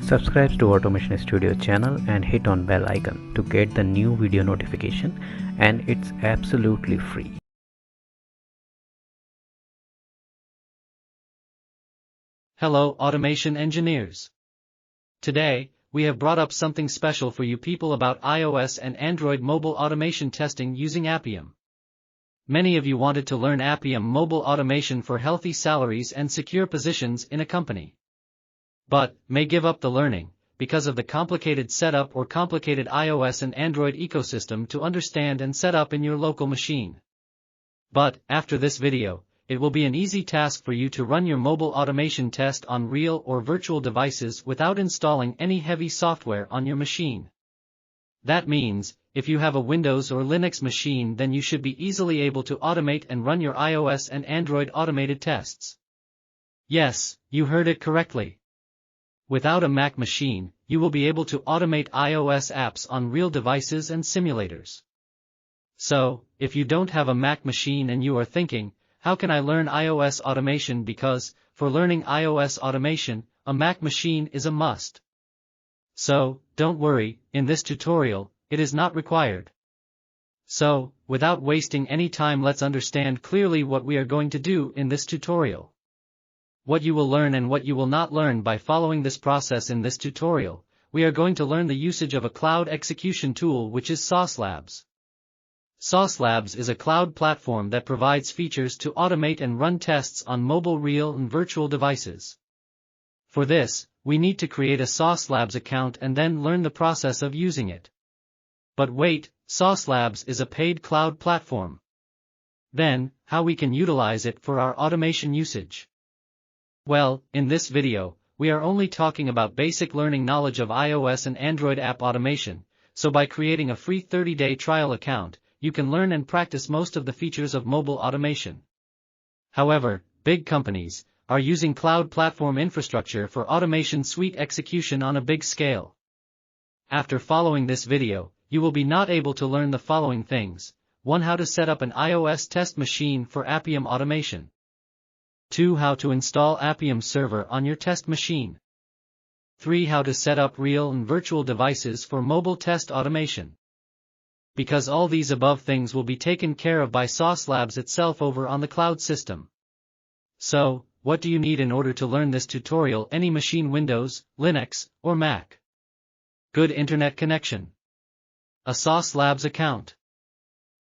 Subscribe to Automation Studio channel and hit on bell icon to get the new video notification, and it's absolutely free. Hello, automation engineers. Today, we have brought up something special for you people about iOS and Android mobile automation testing using Appium. Many of you wanted to learn Appium mobile automation for healthy salaries and secure positions in a company, but may give up the learning because of the complicated setup or complicated iOS and Android ecosystem to understand and set up in your local machine. But after this video, it will be an easy task for you to run your mobile automation test on real or virtual devices without installing any heavy software on your machine. That means, if you have a Windows or Linux machine, then you should be easily able to automate and run your iOS and Android automated tests. Yes, you heard it correctly. Without a Mac machine, you will be able to automate iOS apps on real devices and simulators. So, if you don't have a Mac machine and you are thinking, how can I learn iOS automation? Because, for learning iOS automation, a Mac machine is a must. So, don't worry, in this tutorial, it is not required. So, without wasting any time, let's understand clearly what we are going to do in this tutorial. What you will learn and what you will not learn by following this process in this tutorial. We are going to learn the usage of a cloud execution tool, which is saucelabs. Saucelabs is a cloud platform that provides features to automate and run tests on mobile, real and virtual devices. For this, we need to create a saucelabs account and then learn the process of using it. But wait, saucelabs is a paid cloud platform. Then, how we can utilize it for our automation usage? Well, in this video, we are only talking about basic learning knowledge of iOS and Android app automation, so by creating a free 30-day trial account, you can learn and practice most of the features of mobile automation. However, big companies are using cloud platform infrastructure for automation suite execution on a big scale. After following this video, you will be not able to learn the following things: 1. How to set up an iOS test machine for Appium automation. 2. How to install Appium server on your test machine. 3. How to set up real and virtual devices for mobile test automation. Because all these above things will be taken care of by saucelabs itself over on the cloud system. So, what do you need in order to learn this tutorial? Any machine: Windows, Linux, or Mac. Good internet connection. A saucelabs account.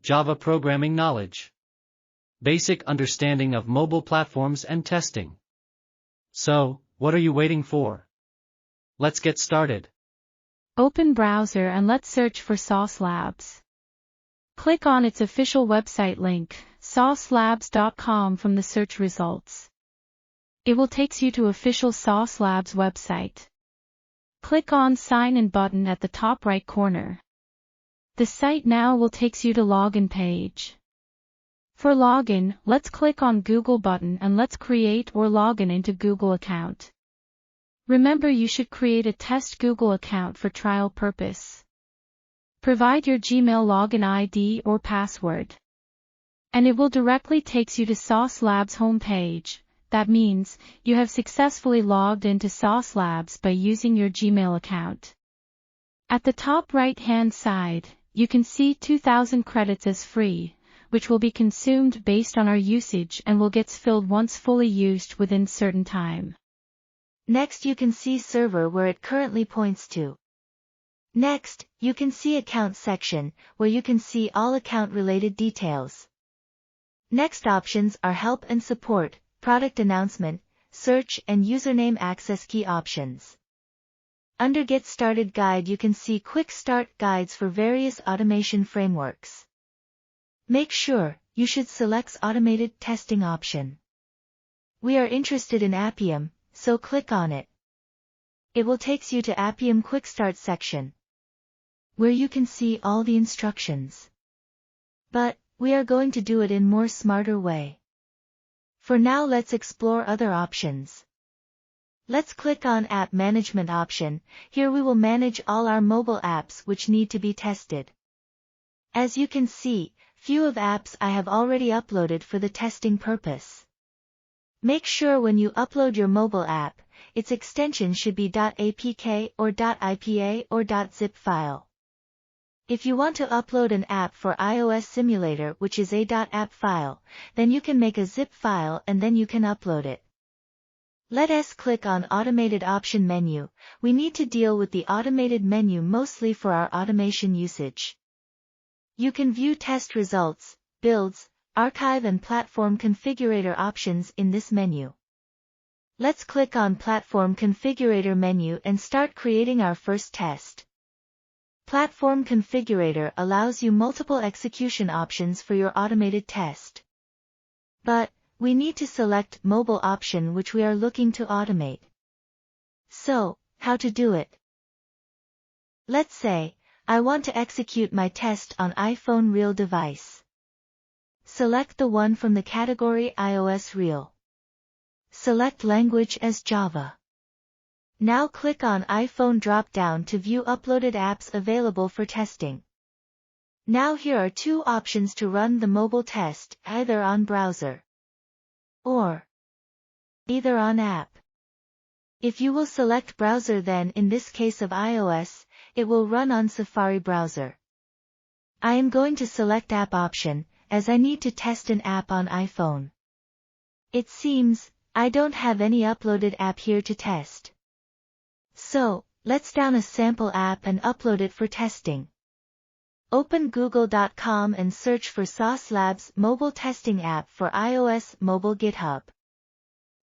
Java programming knowledge. Basic understanding of mobile platforms and testing. So, what are you waiting for? Let's get started. Open browser and let's search for saucelabs. Click on its official website link, saucelabs.com, from the search results. It will take you to official saucelabs website. Click on Sign In button at the top right corner. The site now will take you to login page. For login, let's click on Google button and let's create or login into Google account. Remember, you should create a test Google account for trial purpose. Provide your Gmail login ID or password, and it will directly take you to saucelabs homepage. That means, you have successfully logged into saucelabs by using your Gmail account. At the top right hand side, you can see 2000 credits as free, which will be consumed based on our usage and will get filled once fully used within certain time. Next, you can see server, where it currently points to. Next, you can see account section, where you can see all account related details. Next options are help and support, product announcement, search and username access key options. Under Get Started Guide, you can see quick start guides for various automation frameworks. Make sure you should select automated testing option. We are interested in Appium, so click on it. It will take you to Appium Quick Start section, where you can see all the instructions. But we are going to do it in more smarter way. For now, let's explore other options. Let's click on App Management option. Here we will manage all our mobile apps which need to be tested. As you can see, few of apps I have already uploaded for the testing purpose. Make sure when you upload your mobile app, its extension should be .apk or .ipa or .zip file. If you want to upload an app for iOS Simulator which is a .app file, then you can make a zip file and then you can upload it. Let us click on Automated Option menu. We need to deal with the automated menu mostly for our automation usage. You can view test results, builds, archive and platform configurator options in this menu. Let's click on Platform Configurator menu and start creating our first test. Platform Configurator allows you multiple execution options for your automated test. But we need to select mobile option which we are looking to automate. So, how to do it? Let's say, I want to execute my test on iPhone Real device. Select the one from the category iOS Real. Select language as Java. Now click on iPhone drop-down to view uploaded apps available for testing. Now here are two options to run the mobile test, either on browser or either on app. If you will select browser, then in this case of iOS, it will run on Safari browser. I am going to select app option, as I need to test an app on iPhone. It seems, I don't have any uploaded app here to test. So, let's download a sample app and upload it for testing. Open google.com and search for saucelabs mobile testing app for iOS mobile GitHub.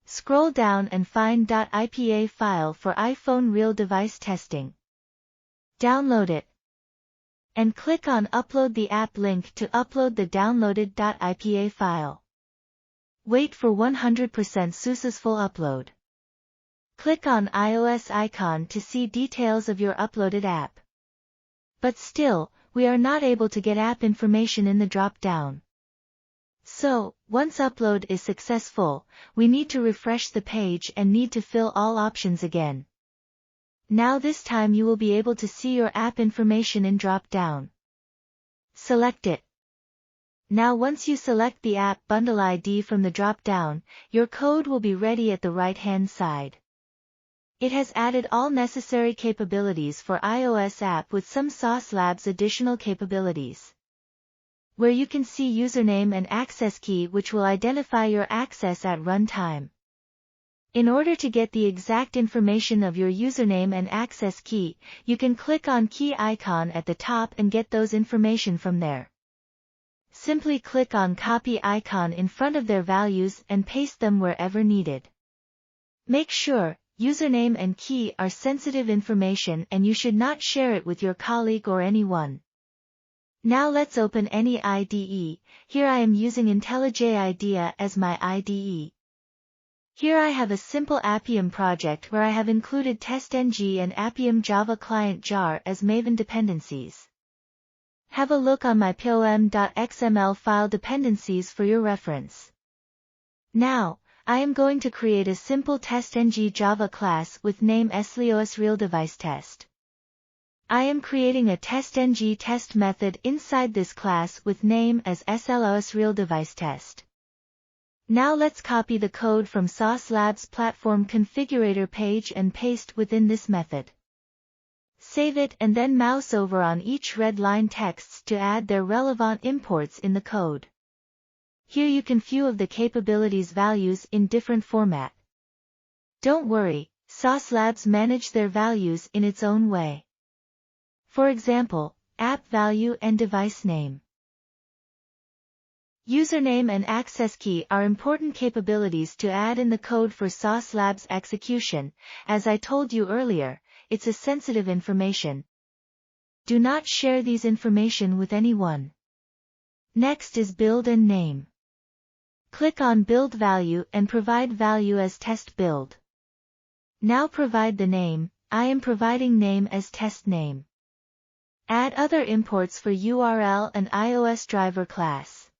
Scroll down and find .ipa file for iPhone Real device testing. Download it. And click on Upload the app link to upload the downloaded .ipa file. Wait for 100% successful upload. Click on iOS icon to see details of your uploaded app. But still, we are not able to get app information in the drop-down. So, once upload is successful, we need to refresh the page and need to fill all options again. Now this time you will be able to see your app information in drop-down. Select it. Now once you select the app bundle ID from the drop-down, your code will be ready at the right-hand side. It has added all necessary capabilities for iOS app with some saucelabs additional capabilities, where you can see username and access key which will identify your access at runtime. In order to get the exact information of your username and access key, you can click on key icon at the top and get those information from there. Simply click on copy icon in front of their values and paste them wherever needed. Make sure username and key are sensitive information and you should not share it with your colleague or anyone. Now let's open any IDE. Here I am using IntelliJ IDEA as my IDE. Here I have a simple Appium project where I have included TestNG and Appium Java client jar as Maven dependencies. Have a look on my pom.xml file dependencies for your reference. Now, I am going to create a simple TestNG Java class with name SLEOS Real Device Test. I am creating a TestNG test method inside this class with name as SLOS Real Device Test. Now let's copy the code from saucelabs platform configurator page and paste within this method. Save it and then mouse over on each red line texts to add their relevant imports in the code. Here you can view of the capabilities values in different format. Don't worry, saucelabs manage their values in its own way. For example, app value and device name. Username and access key are important capabilities to add in the code for saucelabs execution. As I told you earlier, it's a sensitive information. Do not share these information with anyone. Next is build and name. Click on build value and provide value as test build. Now provide the name. I am providing name as test name. Add other imports for URL and iOS driver class.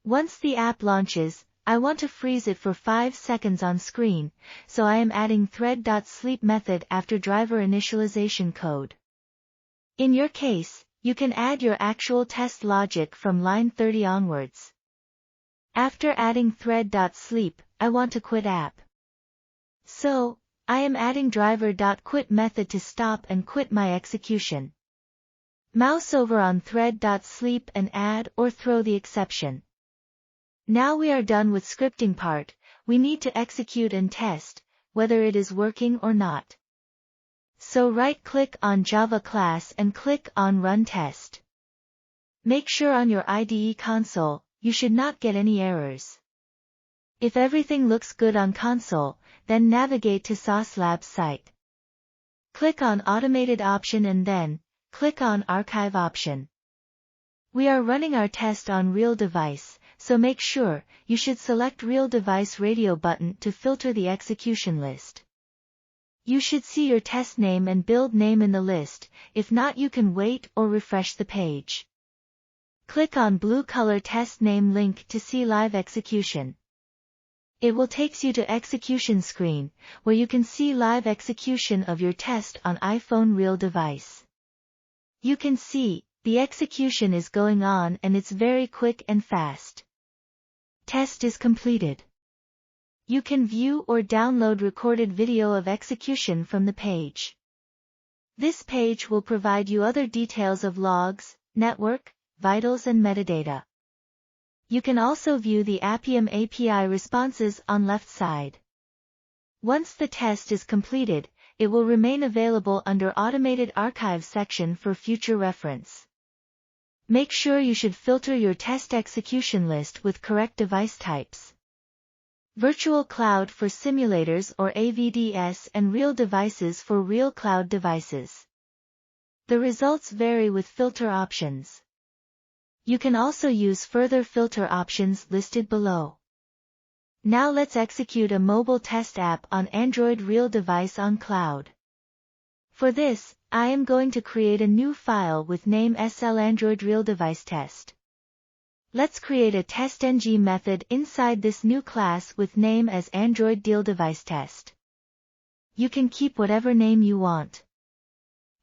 Once the app launches, I want to freeze it for 5 seconds on screen, so I am adding thread.sleep method after driver initialization code. In your case, you can add your actual test logic from line 30 onwards. After adding thread.sleep, I want to quit app. So, I am adding driver.quit method to stop and quit my execution. Mouse over on thread.sleep and add or throw the exception. Now we are done with scripting part. We need to execute and test whether it is working or not. So right-click on Java class and click on Run Test. Make sure on your IDE console, you should not get any errors. If everything looks good on console, then navigate to saucelabs site. Click on Automated option and then, click on Archive option. We are running our test on real device, so make sure you should select Real Device Radio button to filter the execution list. You should see your test name and build name in the list, if not you can wait or refresh the page. Click on blue color test name link to see live execution. It will take you to execution screen, where you can see live execution of your test on iPhone real device. You can see, the execution is going on and it's very quick and fast. Test is completed. You can view or download recorded video of execution from the page. This page will provide you other details of logs, network, vitals and metadata. You can also view the Appium API responses on left side. Once the test is completed, it will remain available under Automated Archive section for future reference. Make sure you should filter your test execution list with correct device types. Virtual cloud for simulators or AVDS and real devices for real cloud devices. The results vary with filter options. You can also use further filter options listed below. Now let's execute a mobile test app on Android real device on cloud. For this, I am going to create a new file with name SL Android real device test. Let's create a testng method inside this new class with name as Android Deal Device Test. You can keep whatever name you want.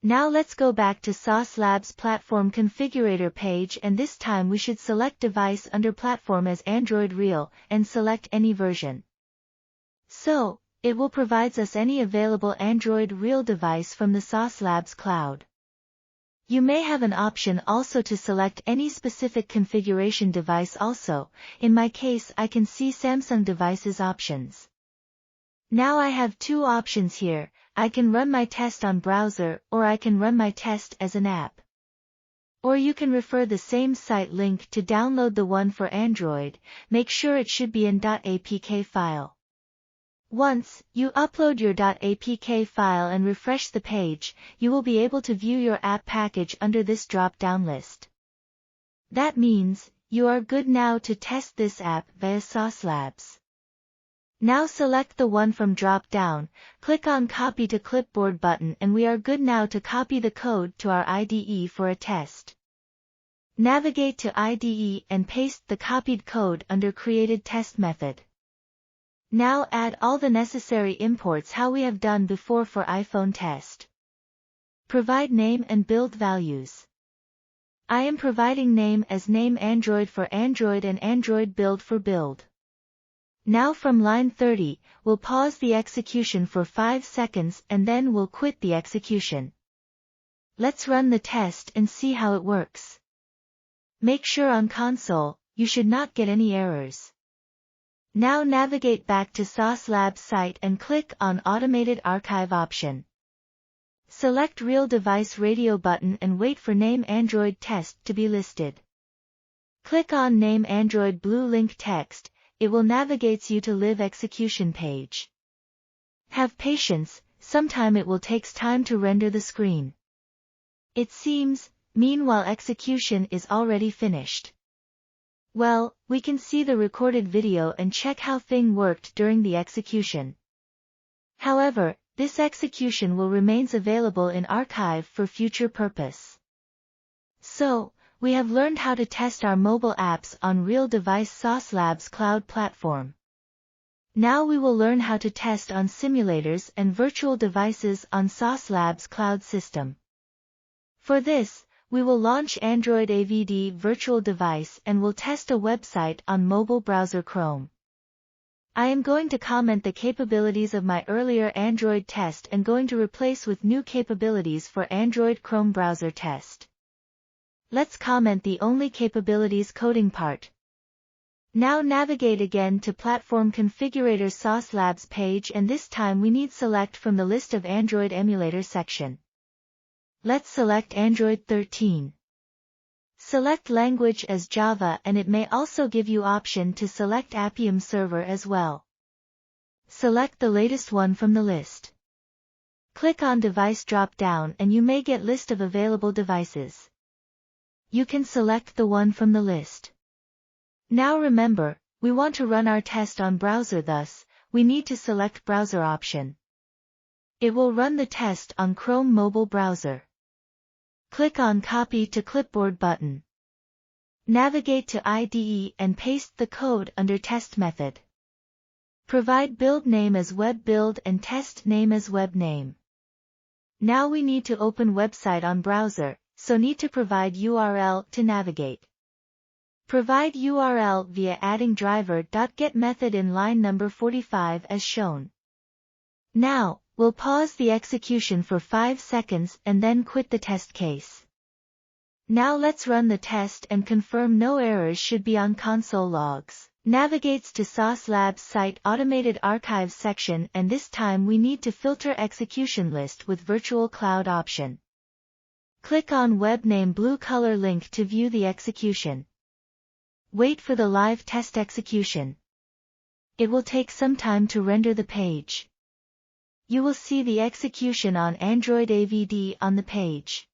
Now let's go back to saucelabs platform configurator page and this time we should select device under platform as Android Real and select any version. So, it will provide us any available Android Real device from the saucelabs cloud. You may have an option also to select any specific configuration device also. In my case I can see Samsung devices options. Now I have two options here. I can run my test on browser or I can run my test as an app. Or you can refer the same site link to download the one for Android. Make sure it should be in .apk file. Once you upload your .apk file and refresh the page, you will be able to view your app package under this drop-down list. That means you are good now to test this app via saucelabs. Now select the one from drop-down, click on Copy to Clipboard button and we are good now to copy the code to our IDE for a test. Navigate to IDE and paste the copied code under Created Test method. Now add all the necessary imports how we have done before for iPhone test. Provide name and build values. I am providing name as name Android for Android and Android build for build. Now from line 30, we'll pause the execution for 5 seconds and then we'll quit the execution. Let's run the test and see how it works. Make sure on console, you should not get any errors. Now navigate back to saucelabs site and click on Automated Archive option. Select Real Device Radio button and wait for Name Android Test to be listed. Click on Name Android blue link text. It will navigate you to live execution page. Have patience, sometime it will takes time to render the screen. It seems, meanwhile execution is already finished. Well, we can see the recorded video and check how thing worked during the execution. However, this execution will remains available in archive for future purpose. So, we have learned how to test our mobile apps on real device saucelabs cloud platform. Now we will learn how to test on simulators and virtual devices on saucelabs cloud system. For this, we will launch Android AVD virtual device and will test a website on mobile browser Chrome. I am going to comment the capabilities of my earlier Android test and going to replace with new capabilities for Android Chrome browser test. Let's comment the only capabilities coding part. Now navigate again to Platform Configurator saucelabs page, and this time we need select from the list of Android emulator section. Let's select Android 13. Select language as Java, and it may also give you option to select Appium server as well. Select the latest one from the list. Click on device drop down and you may get list of available devices. You can select the one from the list. Now remember, we want to run our test on browser, thus, we need to select browser option. It will run the test on Chrome mobile browser. Click on Copy to Clipboard button. Navigate to IDE and paste the code under Test method. Provide build name as web build and test name as web name. Now we need to open website on browser, so need to provide URL to navigate. Provide URL via adding driver.get method in line number 45 as shown. Now, we'll pause the execution for 5 seconds and then quit the test case. Now let's run the test and confirm no errors should be on console logs. Navigates to saucelabs site automated archives section, and this time we need to filter execution list with virtual cloud option. Click on web name blue color link to view the execution. Wait for the live test execution. It will take some time to render the page. You will see the execution on Android AVD on the page.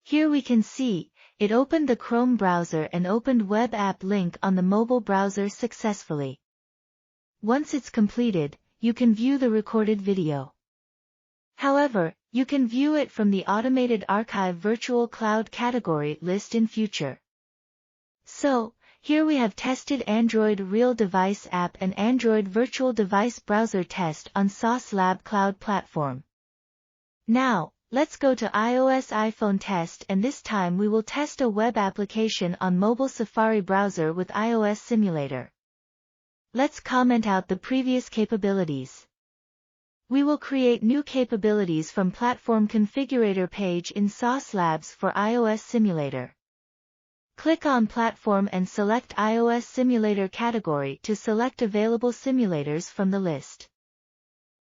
Here we can see, it opened the Chrome browser and opened web app link on the mobile browser successfully. Once it's completed, you can view the recorded video. However, you can view it from the Automated Archive Virtual Cloud category list in future. So, here we have tested Android Real Device App and Android Virtual Device Browser test on saucelabs Cloud platform. Now, let's go to iOS iPhone test, and this time we will test a web application on mobile Safari browser with iOS simulator. Let's comment out the previous capabilities. We will create new capabilities from Platform Configurator page in saucelabs for iOS simulator. Click on Platform and select iOS Simulator category to select available simulators from the list.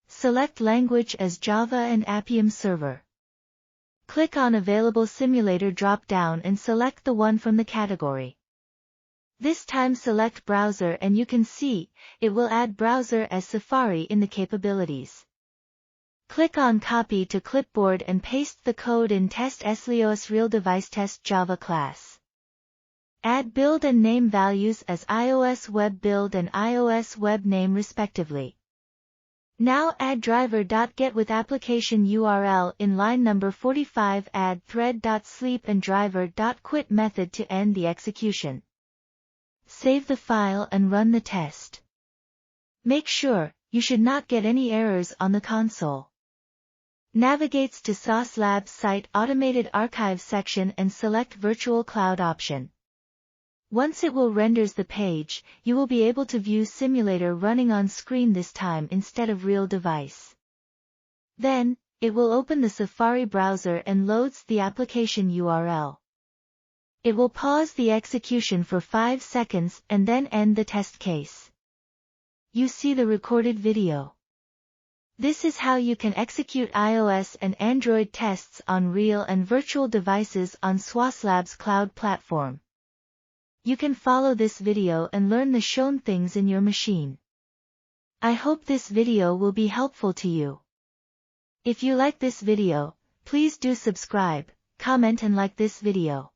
Select language as Java and Appium server. Click on Available Simulator drop-down and select the one from the category. This time select Browser, and you can see, it will add Browser as Safari in the capabilities. Click on Copy to Clipboard and paste the code in Test iOS Real Device Test Java class. Add build and name values as iOS Web Build and iOS Web Name respectively. Now add driver.get with application URL in line number 45. Add thread.sleep and driver.quit method to end the execution. Save the file and run the test. Make sure, you should not get any errors on the console. Navigates to saucelabs site automated archive section and select virtual cloud option. Once it will renders the page, you will be able to view simulator running on screen, this time instead of real device. Then, it will open the Safari browser and loads the application URL. It will pause the execution for 5 seconds and then end the test case. You see the recorded video. This is how you can execute iOS and Android tests on real and virtual devices on saucelabs Cloud platform. You can follow this video and learn the shown things in your machine. I hope this video will be helpful to you. If you like this video, please do subscribe, comment and like this video.